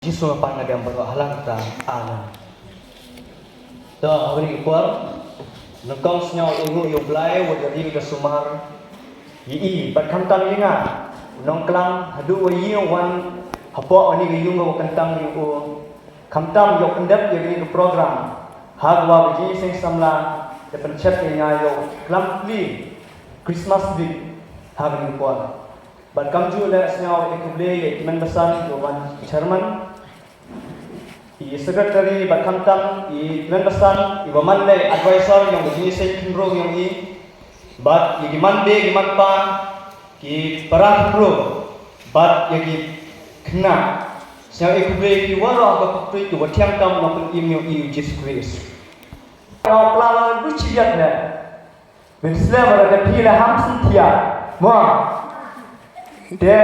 Jisu panagam halang ta ana. To hari kuar nengkong senyau ingu yo blai wo jadi ke sumar yi pat tam inga nong klang hadu yi wan hapo ani ge yung wo kantang yu tam yo kendap ye ke program hagwa ji sing samla de pencet nya yo klam li Christmas week hari kuar bat kamju le senyau ikuble ye menbesan yo wan chairman i secretary Bakamtam i membesan i wamanle advisor yang begini senro yang i bat i mande gimanpa ki parahro bat yagi kena saya ikube ki waro ba kupri ki watiang tam no email i Jesus Christ au plala buciat ne Islam ada pila hamsin tia mo de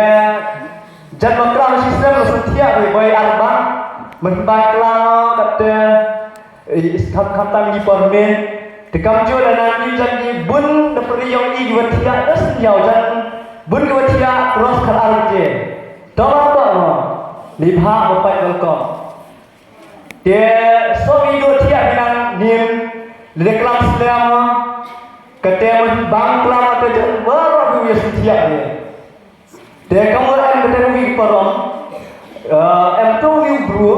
jangan kelas Islam setia boy arba menbaiklah kata kata di parmen dekamjo dan nanti jadi bun dapuri yang i gwatia das yau jan bun gwatia terus kerarje tolong apa libha bapak welcome de so video tia bilang nim leklam selama kata bang kelama tu jan baru dia setia dia de kemudian betul wi parom em tu wi bro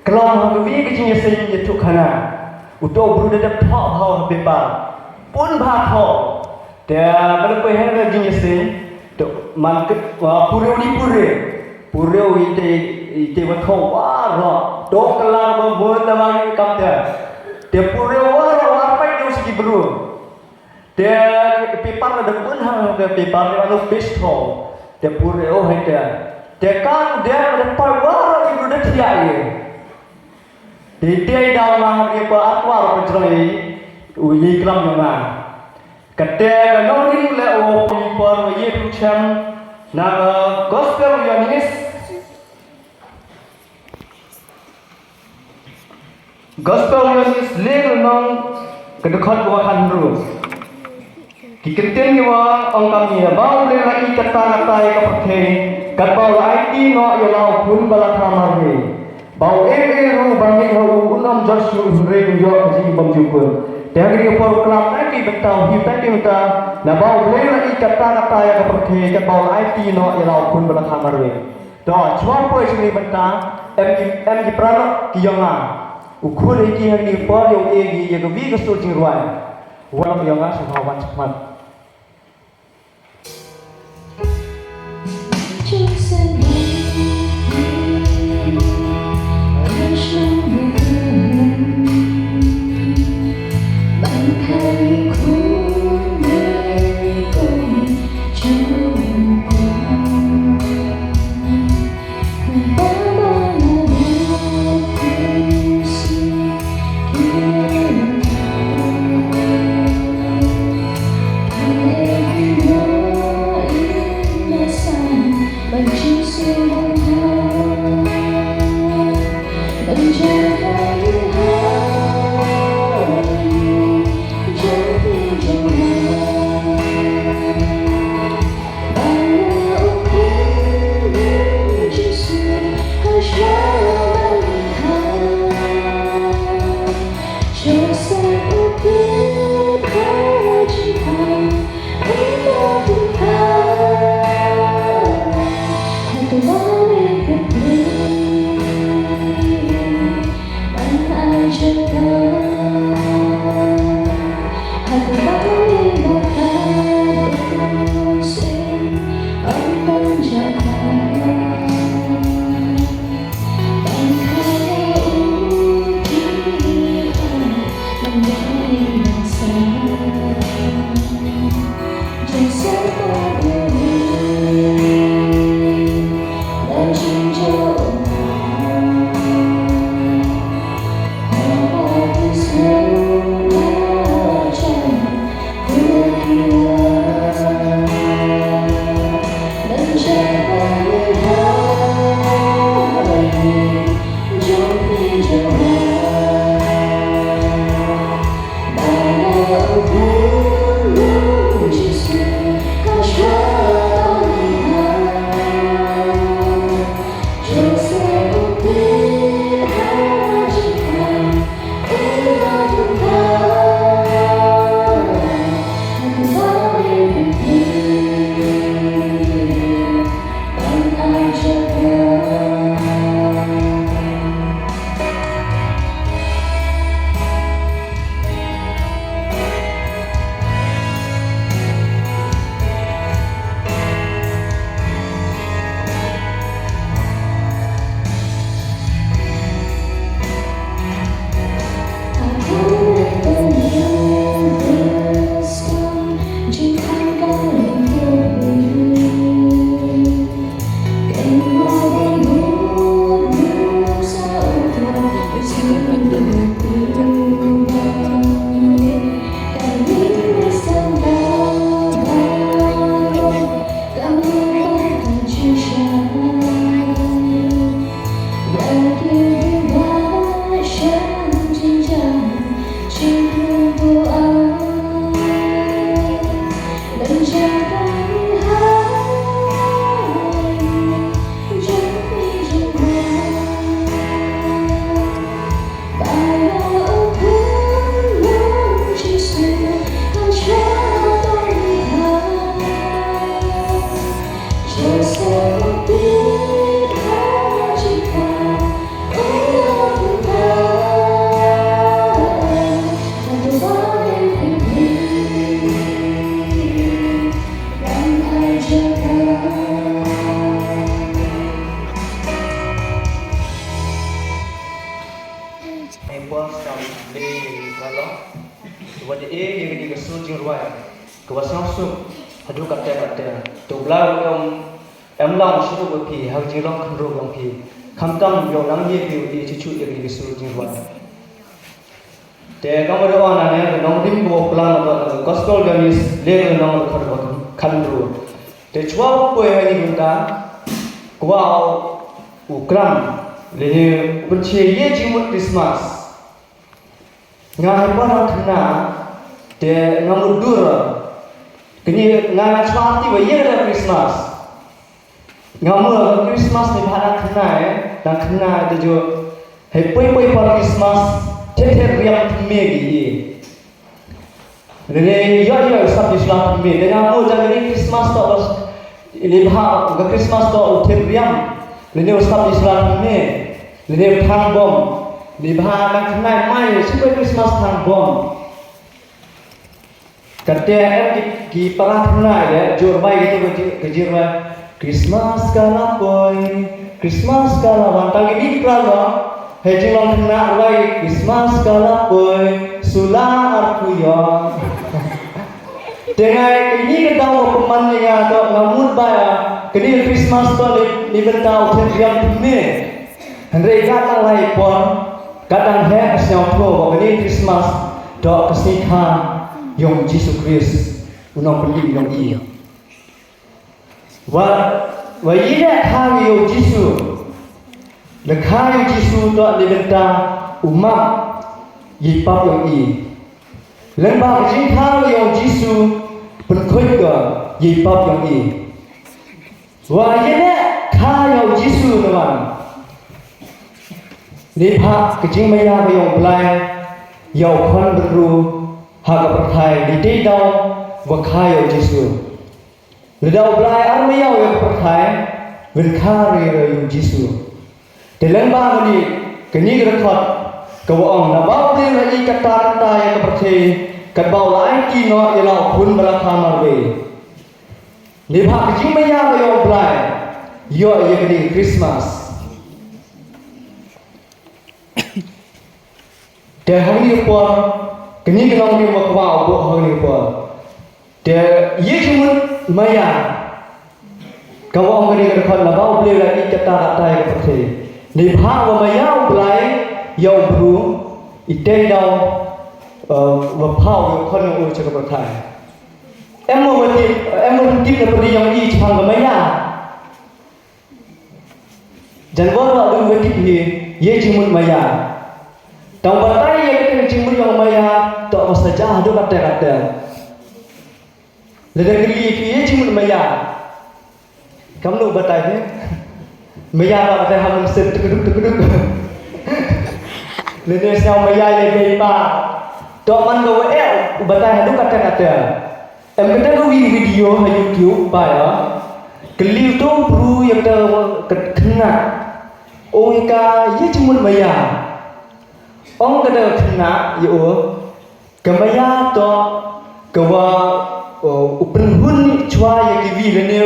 kalau wi ke jenis ini tu kana uto bro de thọ hau bepa pun bha thọ dia berapa hari jenis ini tu man ke pure wi te wa thọ wa ro do kala ba bon da ma kam dia pure wa pai tu sigi bro dia pipar ada pun hang dia pipar anu best thọ dia pure hai dia kan dia ada parwar ibu dah tiada ye. Dia dah orang dia parwar pencerai uji kelam yang mana. Kata kalau ni le par ye tucam na gospel unionist le nong kedekat buat handru. Kikenten ni wa ang kami bau le rai kata ya kapake kat bau IT no ya lau pun bala kamari bau ru bangi ho unam jasu re yo ji bam jupun dari por kelap tadi betau hi tadi uta na bau le rai kata ya kapake kat bau IT no ya lau pun bala kamari to chua po sini benta em di prana ki yanga ukur iki yang ni por yo egi ya bi ke sul jingruan wa yanga sahawan cepat Share ruai kewasang su hadu kata tu belau yang long su pi hau jing long khamro yang pi khamtam yo nang ye pi di chuchu ye di su jing ruai te kamu do ana ne nong dim bo plan to gospel gamis le nong khamro te chwa ko ye ni gunta kwa ukram le punche ye jimut Christmas ngai pon khna te ngamudur kini ngai chwati wa ye Christmas ngamur Christmas ni bhana khna dan khna te jo he poi por Christmas te riam me gi le yo sab Islam me de ngamu jagani Christmas to bas ini bha Christmas to te riam le ne sab Islam me le ne thang bom ni bha na khna mai super Christmas thang bom kate ki parathna ya jor bai gitu kejir ba Christmas kala boy Christmas kala wantang ini pralo hejing long khna bai Christmas kala boy sula arkuyon dengan ini ketau peman ya to ngamut ba kini Christmas to ni bentau theriam me Henry kata lai pon kadang he asyam pro kini Christmas do kesikhan Yong Jesus Christ unong pergi yong i wa ida khawi yo Jesus le khawi Jesus to le benta umat yi pap yong i len ba jing khawi yo Jesus pen khoi ga yi pap yong i wa ida khawi yo Jesus teman ni pha kejing maya yong blai yo khon beru hak perthai di tidau wa khayo Jesu le dau blai ar maya yo perthai wen khari yo Jesu de leng ba ni keni rekhot ka ong na ba pri la i kata ya ka perthai ka bau lai ki no ya lau phun bala khamar we ni bha ki maya yo blai yo ye keni Christmas de hang ni por kini kenong ni wakwa bo hang po de ye jumun maya kawang kini kerkhon la bau ble la ikata kata ya phe ni bha wa maya blai yo bru ite dau wa phau yo khon u cha ka thai em mo ti na pdi yang i chang ga maya jan bo wa du we ti ye jumun maya tau batai ye ke jumun yang maya to saja adu kata le kili ye jumun maya kamu batai ni maya ba batai ham set keduk le ne sao maya ye ke pa to man do batai adu kata em kata ko video ha YouTube pa ya kili to bru ye ta khna oi ka ye jumun maya ong kada khna yo Kemaya to kawa upen hun chwa ya kiwi lene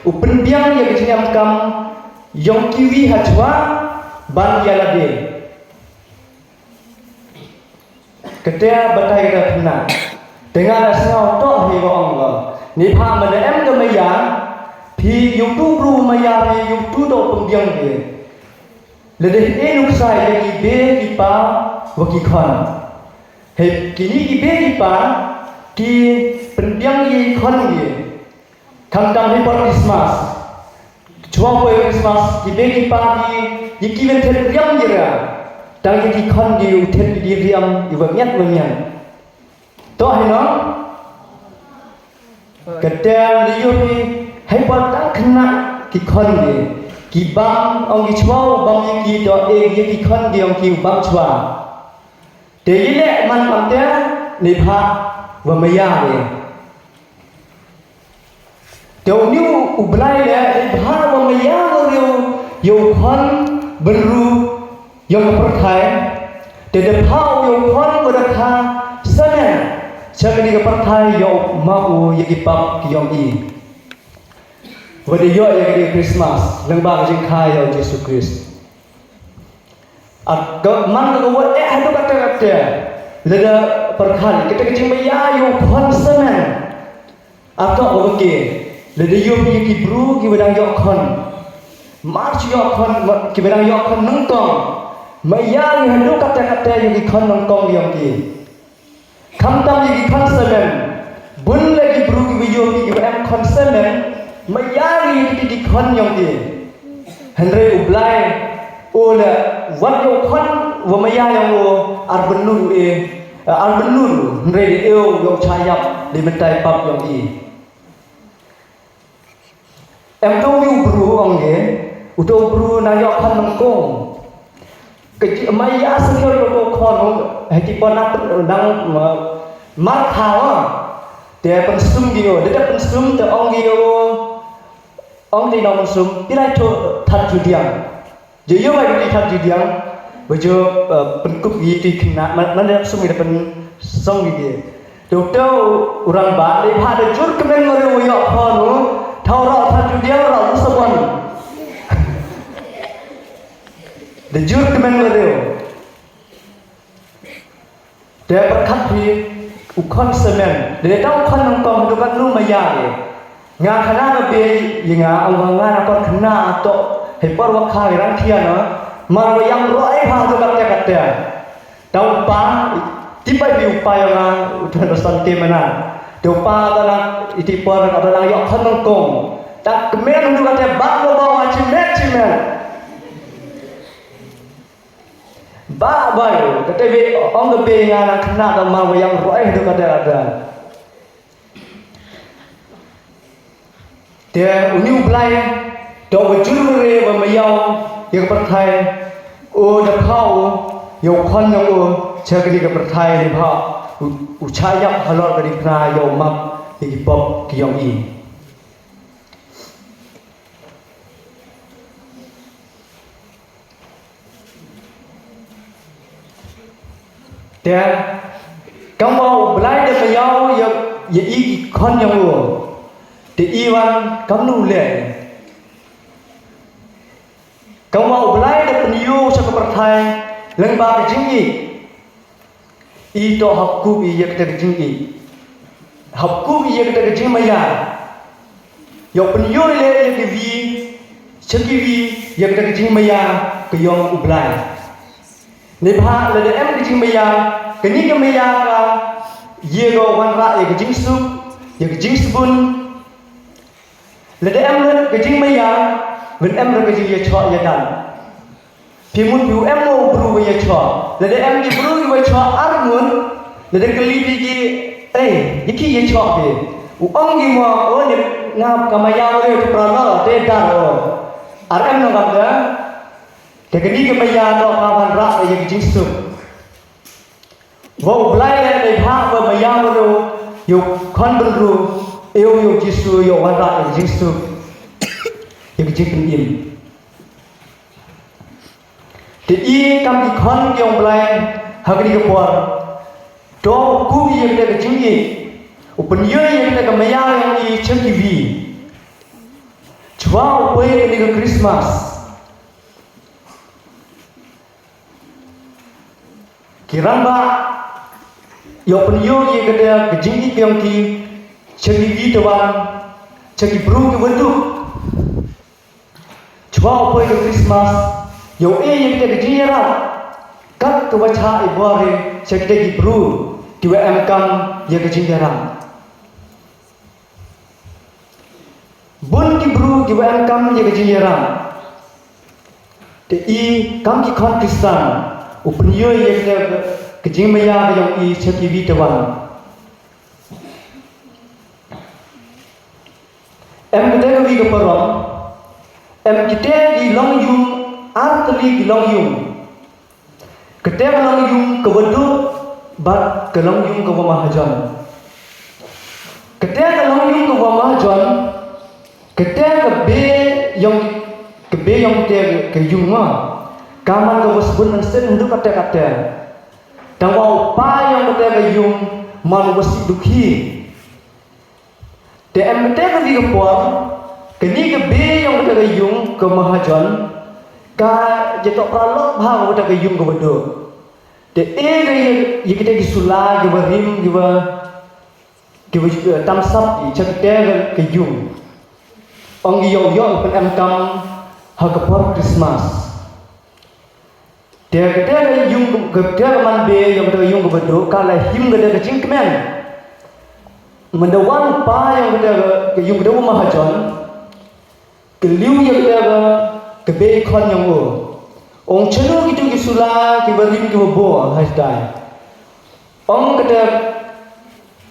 upen biang ya kecingam kam yong kiwi ha chwa ban ya lade ketia batai kada khna dengan asal to he wa ong wa ni pha ma em kemaya phi YouTube ru maya phi YouTube to pembiang dia lede enu sai ya ki be ki pa wa ki khon he kini ki be ki pa ki penbiang ye khon ye kham tam he por Christmas chwa po Christmas ki be ki pa ki ki ven the riam ye ra tang ki khon di u the di riam i wa miat to he no ketel li yo ki he por tang khna ki khon ye ki bang ong ki chwa bang ye ki do e ye ki khon di ong ki bang chwa để ý lệ man bằng thế nịp hạ và mày ya về tiểu nhiêu ublai lệ nịp hạ và mày ya yêu khăn beru yang perthai để được hao yêu khăn và được ha sana chẳng đi cái perthai yêu mau yêu ipap yêu i và để yêu cái Christmas lần ba cái khai yêu Jesus Christ man ko wa adu kata leda perkali kita kecing maya yo konsemen atau oke leda yo ki bru ki bedang yo kon march yo kon ki bedang yo kon nungkong maya yo hendu kata-kata yo ki kon nungkong yo ki kamtam yo ki konsemen bun lagi bru ki yo ki bedang konsemen maya yo ki kon yo ki Henry ublay ola wat yo kon wa maya yang wo arbenun arbenun Henry eo yo chayap di mentai pap yang i em tu yu bru ong ye uto bru na yo kon nongkong ke maya senior yo kon hati pona dang mar khawa te pensum dio de pensum te ong yo ông đi nông sum pilai cho thật chủ điang giờ yêu bài đi thật chủ điang bây giờ pen cục gì thì kena mana sum ini pen song gitu dokter orang barat di pada jur kemen ngeri uyok kono thau rau thật chủ điang rau sabon de jur kemen ngeri dia berkat di ukon semen dia tahu kon nongkong hidupan lu maya ngā khana ka be yinga ang ngā na kon khana to he por wa kha ran thia no mar wa yang roi pha to ka te tau pa ti pai bi upai nga utan san ke mana tau pa ta na iti por ka ba lang yo khan nong kong ta kemen ndu ka te ba lo ba wa chi me ba ba ka te be ong ka be nga na khana ta mar wa yang roi to ka te ada dia uniu blai do wajur mere wa mayau yang perthai o da phau yo khon yo chakri ka perthai ni pha uchaya halor ka di pra yo map ki pop ki yong i dia kamu blai da mayau yo ye i khon yo di iwan kamu le kamu mau belai de peniu sa keperthai lengba ke jingi i to hakku i ye ke jingi hakku i ye ke jing maya yo peniu le ye ke vi chaki vi ye ke jing maya ke yong belai ne pha le de em ke jing maya ke ni ke maya ka ye go wan ra ye ke jing su ye ke jing sabun là để em lên cái chính mấy ya mình em lên cái gì vậy chọn vậy đàn thì muốn biểu em mau bru vậy chọn là để em đi bru vậy chọn ăn muốn là để cái ly gì ấy những cái gì chọn thì ông gì mà ôi nhỉ ngap kamaya ôi chụp ra nó để đàn rồi ăn em nó gặp đó thì cái gì cái maya nó kawan ra là những chính sự vô lại là để phá và maya rồi yêu con bên rồi yêu Giêsu yêu hoàn lại Giêsu yêu chính im thì y cam đi con yêu lại hak đi cái bor đó cú yêu cái chính gì open yêu cái maya yang y chân cái vi chua quay cái Christmas kiramba yêu open yêu cái chính cái yang ki chagi vi tawan chagi bru ke bentuk chua opoi ke Christmas yo yang kita dijira kat ke baca ibare chagi ke bru ki wa am kam ye ke jingaram bun ki bru ki wa am kam ye ke jingaram te i kam ki khon Kristen upniyo ye ke jingmaya yang i chagi vi tawan em kita ke vi keperon em kita di long yung artli di long yung kita ke long yung ke beduk bat ke long yung ke mahajan kita ke long yung ke mahajan kita ke be yang ke yung kaman ke wasbun nang sen hidup kata dan pa yang kita ke yung man wasi dukhi để em té cái gì cái bom cái ní cái bê yang kita cái dùng ke mahajan ka jetok pralok bang kita cái dùng ke bedo De ye kita gisula ge rim ge tam sap chak te ke yung ong yo pen em kam ha ka por Christmas de ke yung ge man be yo ke yung ge bedo kala him ge de jing kemen mendawan pa yang ke yung ge mahajon ke liu ye ke be khon yang ong chelo gitu gisula ke rim ke bo ha dai ong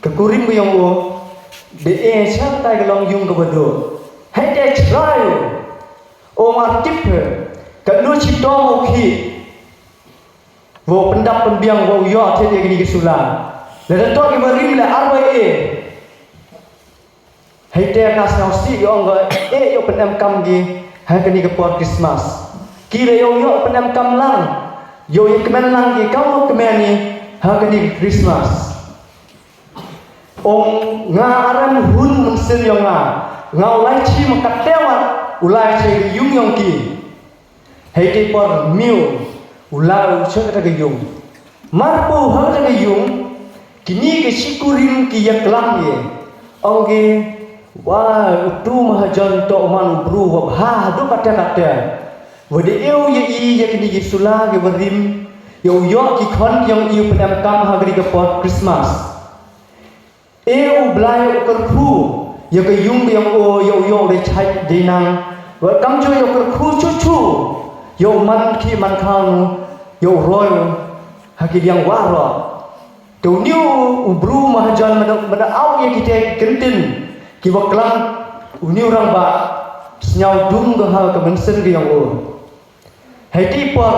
ke kurim ke yang de chak tai ke long yung ke bedo hai de try ong aktif ke nu chip to mo khi wo pendap penbiang wo yo the de ni gisula le to ke rim le arwai hai de kas nau si yo ong yo pendam kam gi hai ke ni ke por Christmas kira yo pendam kam lang yo kemen lang gi kau kemen ni ha ke ni Christmas ong ngaran hun mensen yo ngau lai chi makat tewat ulai chi yung yong ki hai ke por miu ulai che ka ke yung marpo ha ka ke yung kini ke sikurim ki yak lang ye ong ge wa tu mahajan to man bru wa ha do kata wade eu ye kini ge sula ge berim yo ki khon yang iu pendam kam ha ke por Christmas eu blai ukar khu yo ke yung yang yo de chai de nang wa kam jo yo ukar khu chu yo man khi man khang yo roi ha ki yang wa ro tu niu bru mahajan mana au ye kita kentin ki wa klang niu rang ba snyau dung do ha ka mensen ge yang hai ti por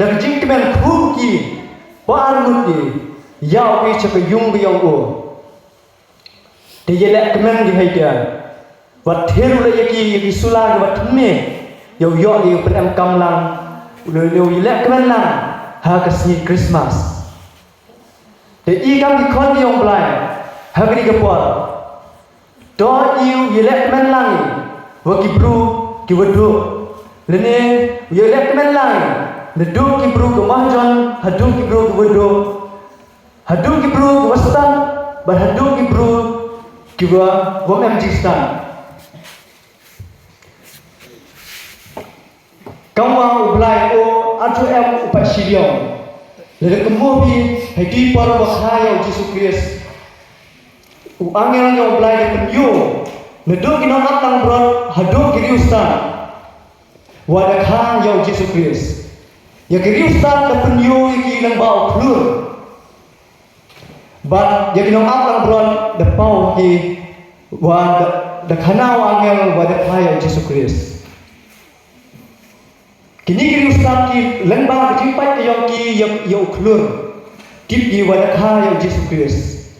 dar jing kemen khu ki par mut ki yau ke che yung ge yang de ye lek kemen gi hai dia wat theru le ye sula ge wat me yo ye pen kam lang le ye lek kemen lang ha ka sni Christmas de i kam ki khon yong blai ha ge ge por do ye lek kemen lang wa ki bru ki wadu le ne ye lek kemen lang le du ki bru ke mahjon hadu ki bru ke wadu hadu ki bru ke wastan ba hadu ki bru kiwa wong em jistan kamu ulai atu em upat siliong le kemo bi hadi por wa khaya Jesus Christ angel yang ulai de penyo le do kino atang bro hado kiri ustan wa da khang yo Jesus Christ ya kiri ustan de penyo iki lang bau klur but ya kino atang bro de pau ki wa da khana wa angel wa da khaya Jesus Christ kini kiri ustan ki lang ba ki pai ki yo klur tip ki wa da khaya Jesus Christ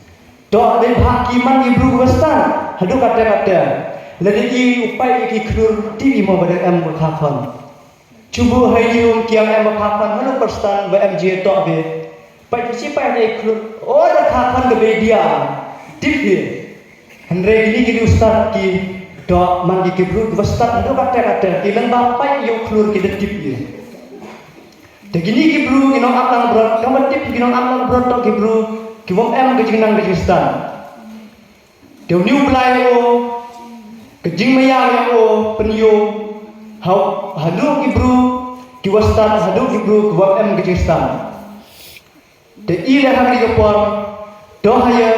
do den haki man ki bru ustan hadu kata lagi ki upai ki klur ti mo ba em ba khafan cubu hai yung kiang em ba khafan hanu perstan ba em je to be pai si pai dai klur o da khafan ke be dia tip hi andre ini ki ustad ki do man ki bru ustad hadu kata ki lang ba pai yo klur ki de tip hi de gini ki bru ki no apang bro kamu tip ki no apang bro to ki bru ki wong em ke jingnang ke ustad de new play kejing maya yang penyo hau hadu ki bru ki wastan hadu ki bru kwa em kejing stan de ile hari ke por do haya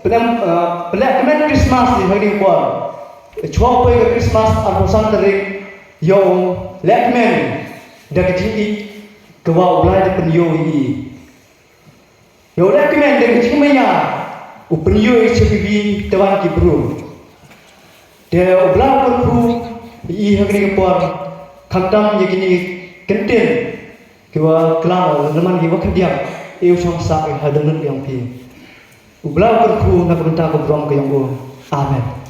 pelak kemen Christmas ni hari por chwa pe Christmas arbosan tarik yo lek men da kejing i kwa ulai de penyo i yo lek men de kejing maya penyo i chebi tawan ki bru de oblang perlu i hagri por khantam ye kini kenten kiwa klang leman ki wakdiam eu som sa hadanut yang pi oblang perlu na kunta ko brom ko yang amen.